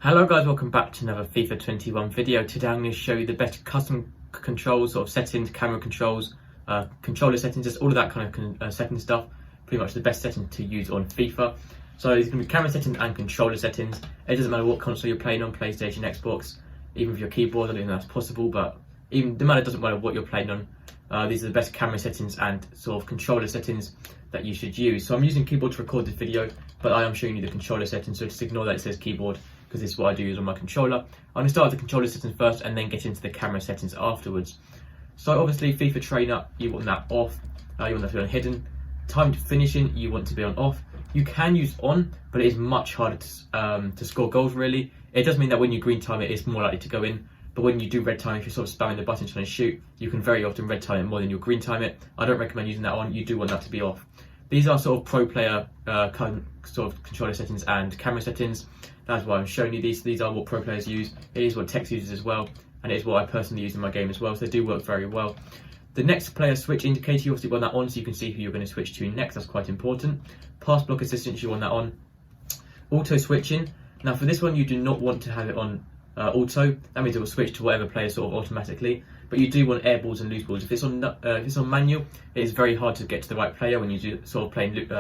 Hello guys, welcome back to another FIFA 21 video. Today I'm going to show you the best custom controls, sort of settings, camera controls, controller settings, just all of that kind of setting stuff. Pretty much the best settings to use on FIFA. So there's going to be camera settings and controller settings. It doesn't matter what console you're playing on, PlayStation, Xbox, even with your keyboard. I don't think that's possible, but even the matter doesn't matter what you're playing on. These are the best camera settings and sort of controller settings that you should use. So I'm using keyboard to record this video, but I am showing you the controller settings, so just ignore that it says keyboard, because this is what I do use on my controller. I'm going to start with the controller settings first and then get into the camera settings afterwards. So obviously FIFA trainer, you want that off, you want that to be on hidden. Timed finishing, you want to be on off. You can use on, but it is much harder to score goals really. It does mean that when you green time it, it's more likely to go in, but when you do red time, if you're sort of spamming the button trying to shoot, you can very often red time it more than you'll green time it. I don't recommend using that on, you do want that to be off. These are sort of pro player sort of controller settings and camera settings. That's why I'm showing you these. These are what pro players use. It is what Tex uses as well, and it is what I personally use in my game as well, so they do work very well. The next player switch indicator, you obviously want that on so you can see who you're going to switch to next. That's quite important. Pass block assistance, you want that on. Auto switching. Now for this one, you do not want to have it on auto. That means it will switch to whatever player sort of automatically. But you do want air balls and loose balls. If it's on manual, it is very hard to get to the right player when you do sort of playing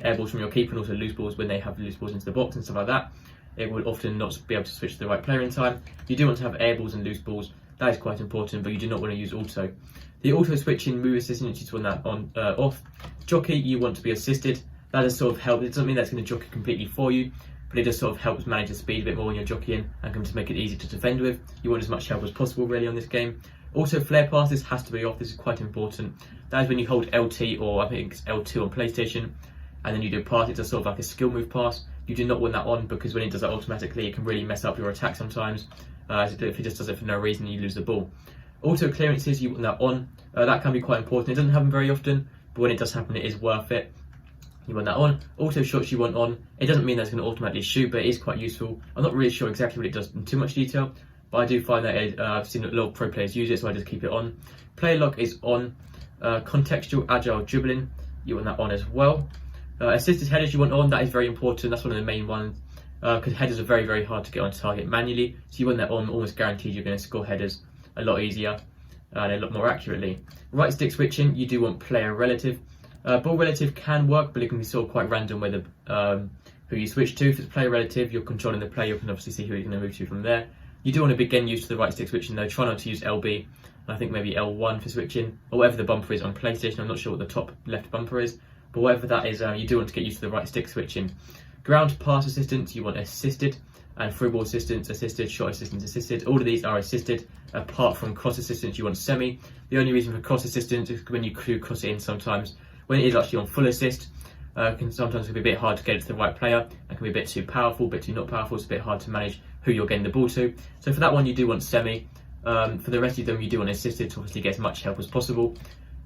air balls from your keeper and also loose balls when they have loose balls into the box and stuff like that. It will often not be able to switch to the right player in time. You do want to have air balls and loose balls. That is quite important, but you do not want to use auto. The auto switching move assistant, you just want that on off. Jockey, you want to be assisted. That does sort of help. It doesn't mean that's going to jockey completely for you, but it just sort of helps manage the speed a bit more when you're jockeying and can just make it easy to defend with. You want as much help as possible really on this game. Also flare pass, this has to be off. This is quite important. That is when you hold LT, or I think it's L2 on PlayStation, and then you do a pass. It's a sort of like a skill move pass. You do not want that on, because when it does that automatically, it can really mess up your attack sometimes. If it just does it for no reason, you lose the ball. Auto clearances, you want that on. That can be quite important. It doesn't happen very often, but when it does happen, it is worth it. You want that on. Auto shots, you want on. It doesn't mean that's going to automatically shoot, but it is quite useful. I'm not really sure exactly what it does in too much detail, but I do find that I've seen a lot of pro players use it, so I just keep it on. Player lock is on. Contextual agile dribbling, you want that on as well. Assisted headers, you want on. That is very important. That's one of the main ones, because headers are very, very hard to get on target manually, so you want that on. Almost guaranteed you're going to score headers a lot easier and a lot more accurately. Right stick switching, you do want player relative. Ball relative can work, but it can be sort of quite random whether who you switch to. If it's player relative, you're controlling the player, you can obviously see who you're going to move to from there. You do want to be getting used to the right stick switching though. Try not to use LB, and I think maybe L1 for switching, or whatever the bumper is on PlayStation. I'm not sure what the top left bumper is, but whatever that is, you do want to get used to the right stick switching. Ground pass assistance, you want assisted, and through ball assistance, assisted, shot assistance, assisted. All of these are assisted, apart from cross assistance, you want semi. The only reason for cross assistance is when you cross it in sometimes. When it is actually on full assist, can sometimes be a bit hard to get it to the right player, and can be a bit too powerful, a bit too not powerful. It's a bit hard to manage who you're getting the ball to. So for that one, you do want semi. For the rest of them, you do want assisted to obviously get as much help as possible.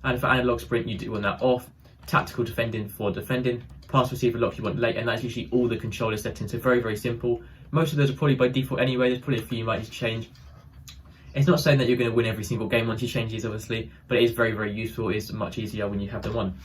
And for analog sprint, you do want that off. Tactical defending for defending. Pass receiver lock, you want late, and that's usually all the controller settings. So very, very simple. Most of those are probably by default anyway. There's probably a few you might need to change. It's not saying that you're going to win every single game once you change these, obviously, but it is very, very useful. It's much easier when you have them on.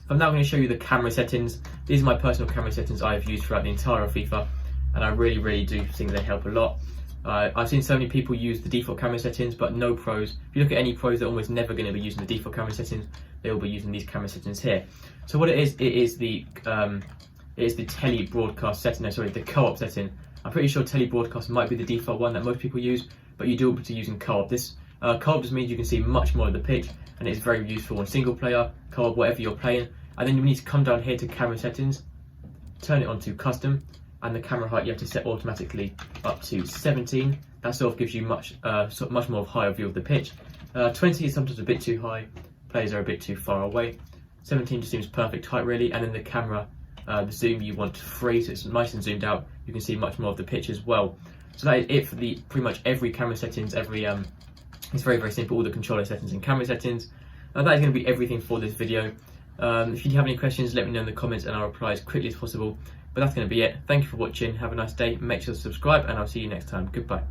I'm now going to show you the camera settings. These are my personal camera settings I have used throughout the entire FIFA, and I really, really do think they help a lot. I've seen so many people use the default camera settings, but no pros. If you look at any pros, they're almost never going to be using the default camera settings. They will be using these camera settings here. So what it is the tele broadcast setting. No, sorry, the co-op setting. I'm pretty sure tele broadcast might be the default one that most people use, but you do want to using co-op. This co-op just means you can see much more of the pitch, and it's very useful in single player, co-op, whatever you're playing. And then you need to come down here to camera settings, turn it on to custom, and the camera height you have to set automatically up to 17. That sort of gives you much more of a higher view of the pitch. 20 is sometimes a bit too high, players are a bit too far away. 17 just seems perfect height really, and then the camera, the zoom you want 3, so it's nice and zoomed out. You can see much more of the pitch as well. So that is it for pretty much every camera settings. It's very, very simple, all the controller settings and camera settings. That is going to be everything for this video. If you have any questions, let me know in the comments and I'll reply as quickly as possible. But that's going to be it. Thank you for watching. Have a nice day. Make sure to subscribe and I'll see you next time. Goodbye.